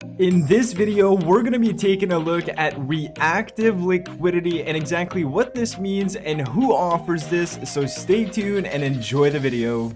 In this video, we're going to be taking a look at reactive liquidity and exactly what this means and who offers this, so stay tuned and enjoy the video.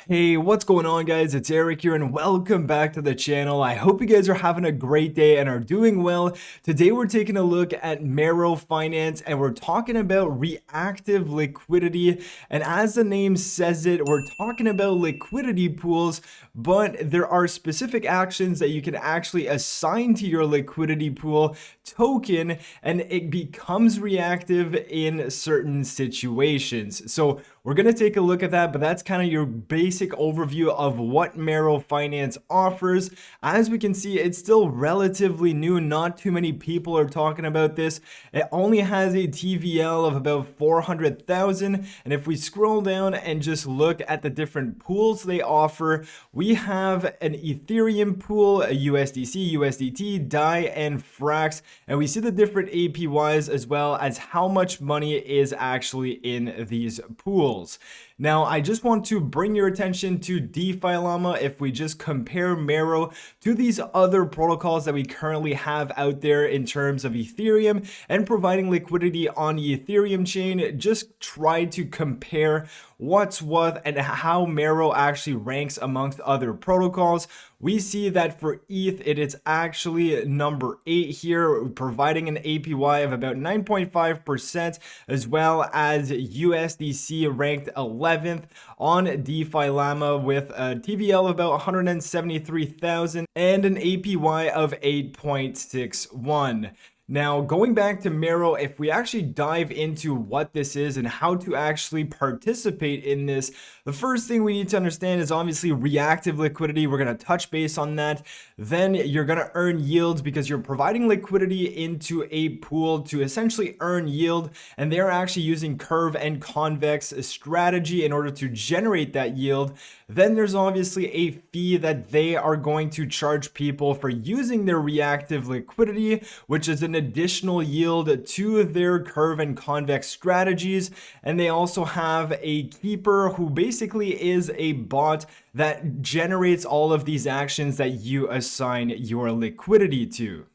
Hey, what's going on, guys? It's Eric here and welcome back to the channel. I hope you guys are having a great day and are doing well. Today we're taking a look at Mero Finance and we're talking about reactive liquidity, and as the name says it, we're talking about liquidity pools, but there are specific actions that you can actually assign to your liquidity pool token and it becomes reactive in certain situations. So we're going to take a look at that, but that's kind of your basic overview of what Mero Finance offers. As we can see, it's still relatively new. Not too many people are talking about this. It only has a TVL of about 400,000. And if we scroll down and just look at the different pools they offer, we have an Ethereum pool, a USDC, USDT, DAI, and Frax. And we see the different APYs as well as how much money is actually in these pools. Now, I just want to bring your attention to DeFi Llama. If we just compare Mero to these other protocols that we currently have out there in terms of Ethereum and providing liquidity on the Ethereum chain, just try to compare what's what and how Mero actually ranks amongst other protocols. We see that for ETH, it is actually number 8 here, providing an APY of about 9.5%, as well as USDC ranked 11th on DeFi Llama with a TVL of about 173,000 and an APY of 8.61. Now, going back to Mero, if we actually dive into what this is and how to actually participate in this, the first thing we need to understand is obviously reactive liquidity. We're going to touch base on that. Then you're going to earn yields because you're providing liquidity into a pool to essentially earn yield, and they're actually using curve and convex strategy in order to generate that yield. Then there's obviously a fee that they are going to charge people for using their reactive liquidity, which is an additional yield to their curve and convex strategies. And they also have a keeper who basically is a bot that generates all of these actions that you assign your liquidity to.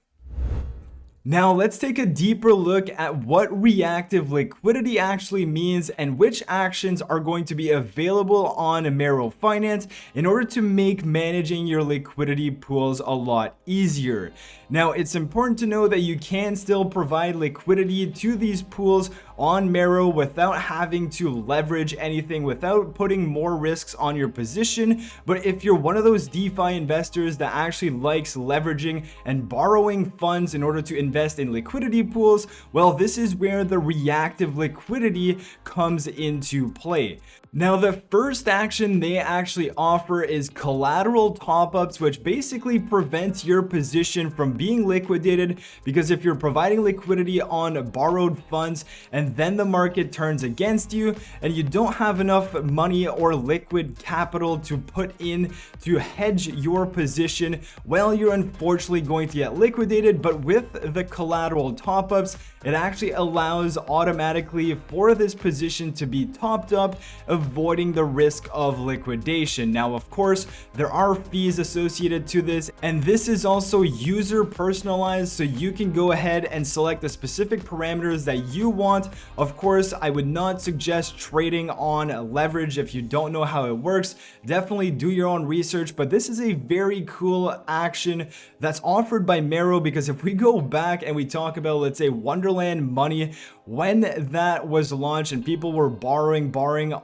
Now let's take a deeper look at what reactive liquidity actually means and which actions are going to be available on Mero Finance in order to make managing your liquidity pools a lot easier. Now, it's important to know that you can still provide liquidity to these pools on Mero without having to leverage anything, without putting more risks on your position. But if you're one of those DeFi investors that actually likes leveraging and borrowing funds in order to invest in liquidity pools, well, this is where the reactive liquidity comes into play. Now, the first action they actually offer is collateral top-ups, which basically prevents your position from being liquidated, because if you're providing liquidity on borrowed funds and then the market turns against you and you don't have enough money or liquid capital to put in to hedge your position, well, you're unfortunately going to get liquidated. But with the collateral top-ups, it actually allows automatically for this position to be topped up, avoiding the risk of liquidation. Now, of course, there are fees associated to this, and this is also user personalized, so you can go ahead and select the specific parameters that you want. Of course, I would not suggest trading on leverage if you don't know how it works. Definitely do your own research, but this is a very cool action that's offered by Mero, because if we go back and we talk about, let's say, Wonderland Money, when that was launched and people were borrowing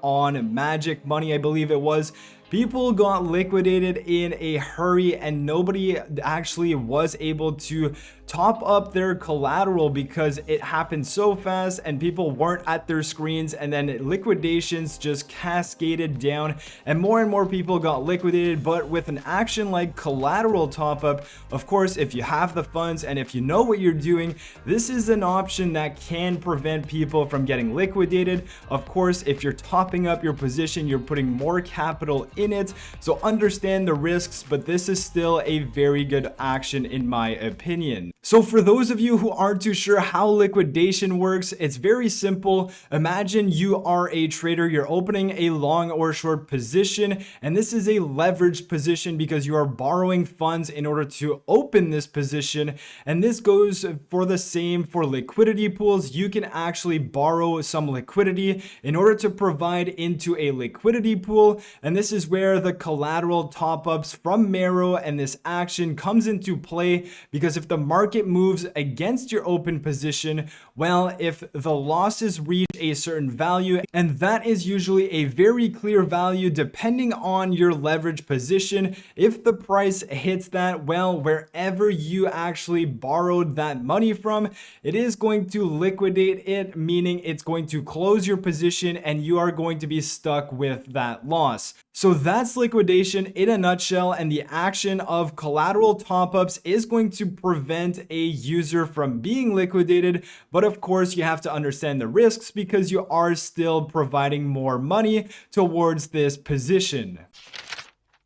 on Magic Money, I believe it was, people got liquidated in a hurry and nobody actually was able to top up their collateral because it happened so fast and people weren't at their screens, and then liquidations just cascaded down and more people got liquidated. But with an action like collateral top up, of course, if you have the funds and if you know what you're doing, this is an option that can prevent people from getting liquidated. Of course, if you're topping up your position, you're putting more capital in it. So understand the risks, but this is still a very good action in my opinion. So for those of you who aren't too sure how liquidation works, it's very simple. Imagine you are a trader, you're opening a long or short position, and this is a leveraged position because you are borrowing funds in order to open this position. And this goes for the same for liquidity pools. You can actually borrow some liquidity in order to provide into a liquidity pool. And this is where the collateral top-ups from Mero and this action comes into play, because if the market moves against your open position, well, if the losses reach a certain value, and that is usually a very clear value depending on your leverage position, if the price hits that, well, wherever you actually borrowed that money from, it is going to liquidate it, meaning it's going to close your position and you are going to be stuck with that loss. So that's liquidation in a nutshell, and the action of collateral top-ups is going to prevent a user from being liquidated, but of course you have to understand the risks because you are still providing more money towards this position.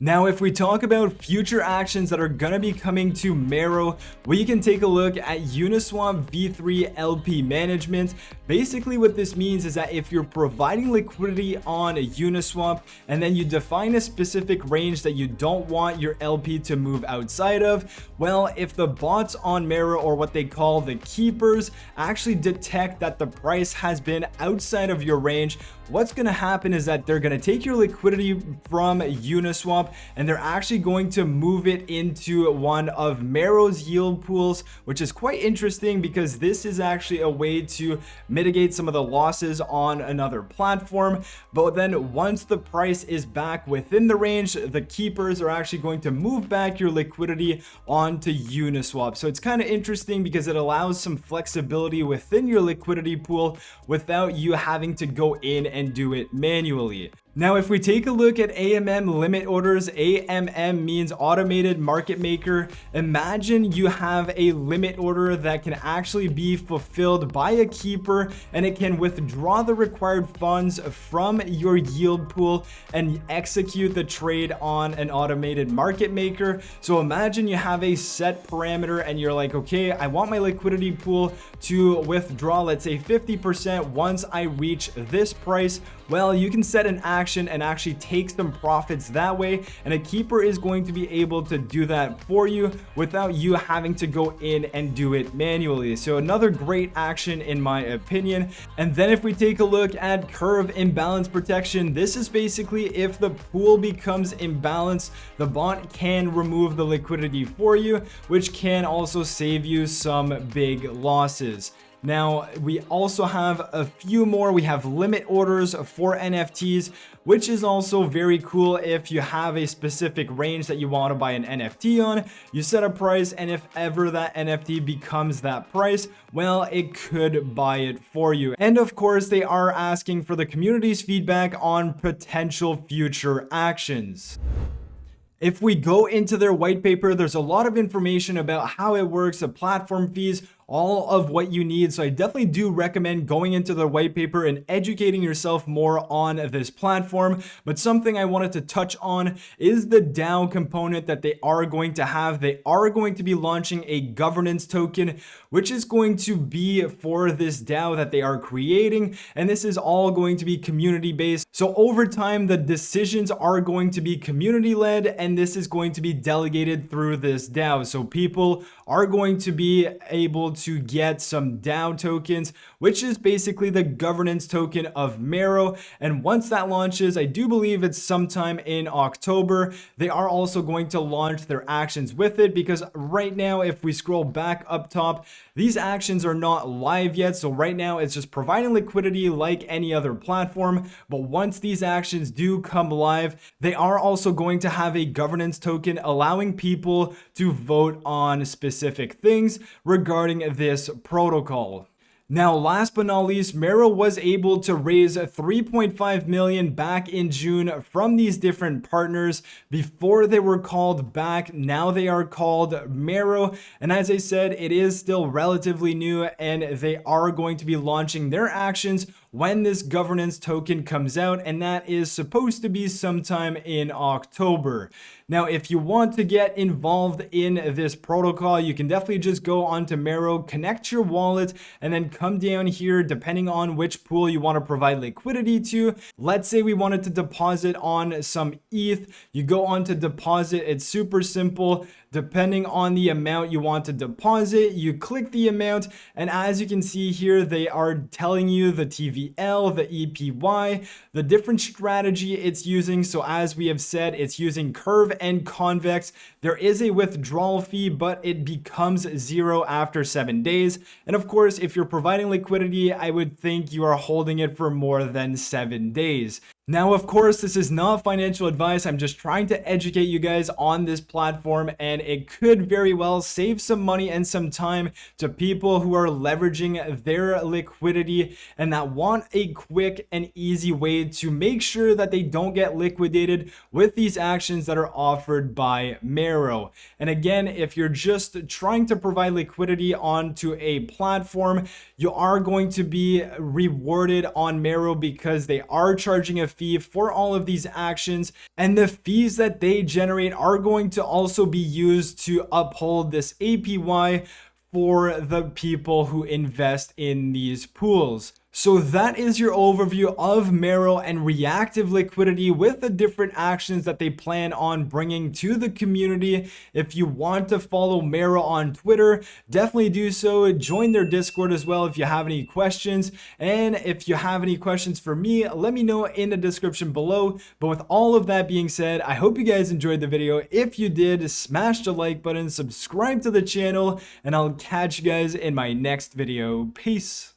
Now, if we talk about future actions that are going to be coming to Mero, we can take a look at Uniswap v3 LP management. Basically, what this means is that if you're providing liquidity on a Uniswap and then you define a specific range that you don't want your LP to move outside of, well, if the bots on Mero, or what they call the keepers, actually detect that the price has been outside of your range, what's going to happen is that they're going to take your liquidity from Uniswap and they're actually going to move it into one of Mero's yield pools, which is quite interesting because this is actually a way to mitigate some of the losses on another platform. But then once the price is back within the range, the keepers are actually going to move back your liquidity onto Uniswap. So it's kind of interesting because it allows some flexibility within your liquidity pool without you having to go in and do it manually. Now, if we take a look at AMM limit orders, AMM means automated market maker. Imagine you have a limit order that can actually be fulfilled by a keeper, and it can withdraw the required funds from your yield pool and execute the trade on an automated market maker. So imagine you have a set parameter and you're like, okay, I want my liquidity pool to withdraw, let's say 50% once I reach this price. Well, you can set an action and actually take some profits that way, and a keeper is going to be able to do that for you without you having to go in and do it manually. So another great action in my opinion. And then if we take a look at curve imbalance protection, this is basically if the pool becomes imbalanced, the bot can remove the liquidity for you, which can also save you some big losses. Now, we also have a few more. We have limit orders for NFTs, which is also very cool. If you have a specific range that you want to buy an NFT on, you set a price, and if ever that NFT becomes that price, well, it could buy it for you. And of course, they are asking for the community's feedback on potential future actions. If we go into their white paper, there's a lot of information about how it works, the platform fees, all of what you need. So I definitely do recommend going into the white paper and educating yourself more on this platform. But something I wanted to touch on is the DAO component that they are going to have. They are going to be launching a governance token, which is going to be for this DAO that they are creating. And this is all going to be community based. So over time, the decisions are going to be community led, and this is going to be delegated through this DAO. So people are going to be able to get some DAO tokens, which is basically the governance token of Mero. And once that launches, I do believe it's sometime in October, they are also going to launch their actions with it, because right now, if we scroll back up top, these actions are not live yet. So right now it's just providing liquidity like any other platform. But once these actions do come live, they are also going to have a governance token allowing people to vote on specific things regarding this protocol. Now, last but not least, Mero was able to raise 3.5 million back in June from these different partners. Before they were called back, now they are called Mero. And as I said, it is still relatively new, and they are going to be launching their actions when this governance token comes out, and that is supposed to be sometime in October. Now, if you want to get involved in this protocol, you can definitely just go onto Mero, connect your wallet, and then come down here depending on which pool you want to provide liquidity to. Let's say we wanted to deposit on some ETH. You go on to deposit. It's super simple. Depending on the amount you want to deposit, you click the amount, and as you can see here, they are telling you the TVL, the APY, the different strategy it's using. So as we have said, it's using curve and convex. There is a withdrawal fee, but it becomes zero after 7 days. And of course, if you're providing liquidity, I would think you are holding it for more than 7 days. Now, of course, this is not financial advice. I'm just trying to educate you guys on this platform, and it could very well save some money and some time to people who are leveraging their liquidity and that want a quick and easy way to make sure that they don't get liquidated with these actions that are offered by Mero. And again, if you're just trying to provide liquidity onto a platform, you are going to be rewarded on Mero because they are charging a fee for all of these actions, and the fees that they generate are going to also be used to uphold this APY for the people who invest in these pools. So that is your overview of Mero and reactive liquidity with the different actions that they plan on bringing to the community. If you want to follow Mero on Twitter, definitely do so. Join their Discord as well if you have any questions. And if you have any questions for me, let me know in the description below. But with all of that being said, I hope you guys enjoyed the video. If you did, smash the like button, subscribe to the channel, and I'll catch you guys in my next video. Peace.